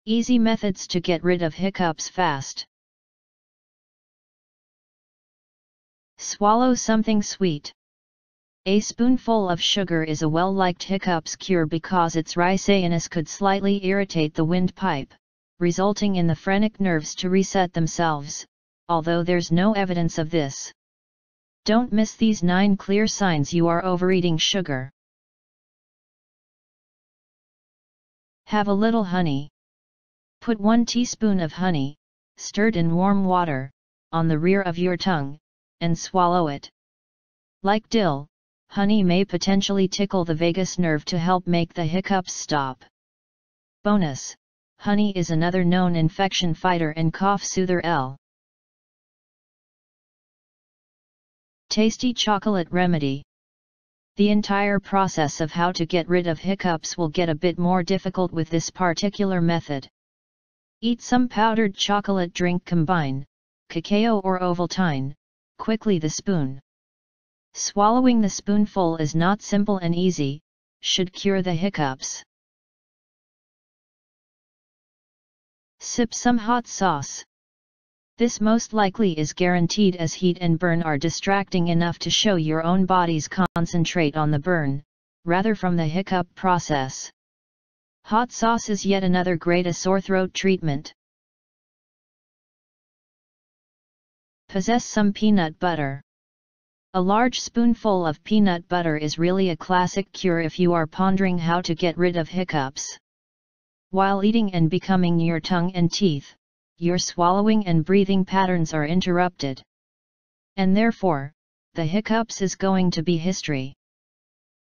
Easy methods to get rid of hiccups fast. Swallow something sweet. A spoonful of sugar is a well-liked hiccups cure because its Riceiness could slightly irritate the windpipe, resulting in the phrenic nerves to reset themselves, although there's no evidence of this. Don't miss these 9 clear signs you are overeating sugar. Have a little honey. Put 1 teaspoon of honey, stirred in warm water, on the rear of your tongue, and swallow it. Like dill, honey may potentially tickle the vagus nerve to help make the hiccups stop. Bonus: honey is another known infection fighter and cough soother. Tasty chocolate remedy. The entire process of how to get rid of hiccups will get a bit more difficult with this particular method. Eat some powdered chocolate drink. Combine cacao or Ovaltine quickly the spoon. Swallowing the spoonful is not simple and easy, should cure the hiccups. Sip some hot sauce. This most likely is guaranteed as heat and burn are distracting enough to show your own body's concentrate on the burn, rather from the hiccup process. Hot sauce is yet another great sore throat treatment. Possess some peanut butter. A large spoonful of peanut butter is really a classic cure if you are pondering how to get rid of hiccups. While eating and becoming your tongue and teeth, your swallowing and breathing patterns are interrupted. And therefore, the hiccups is going to be history.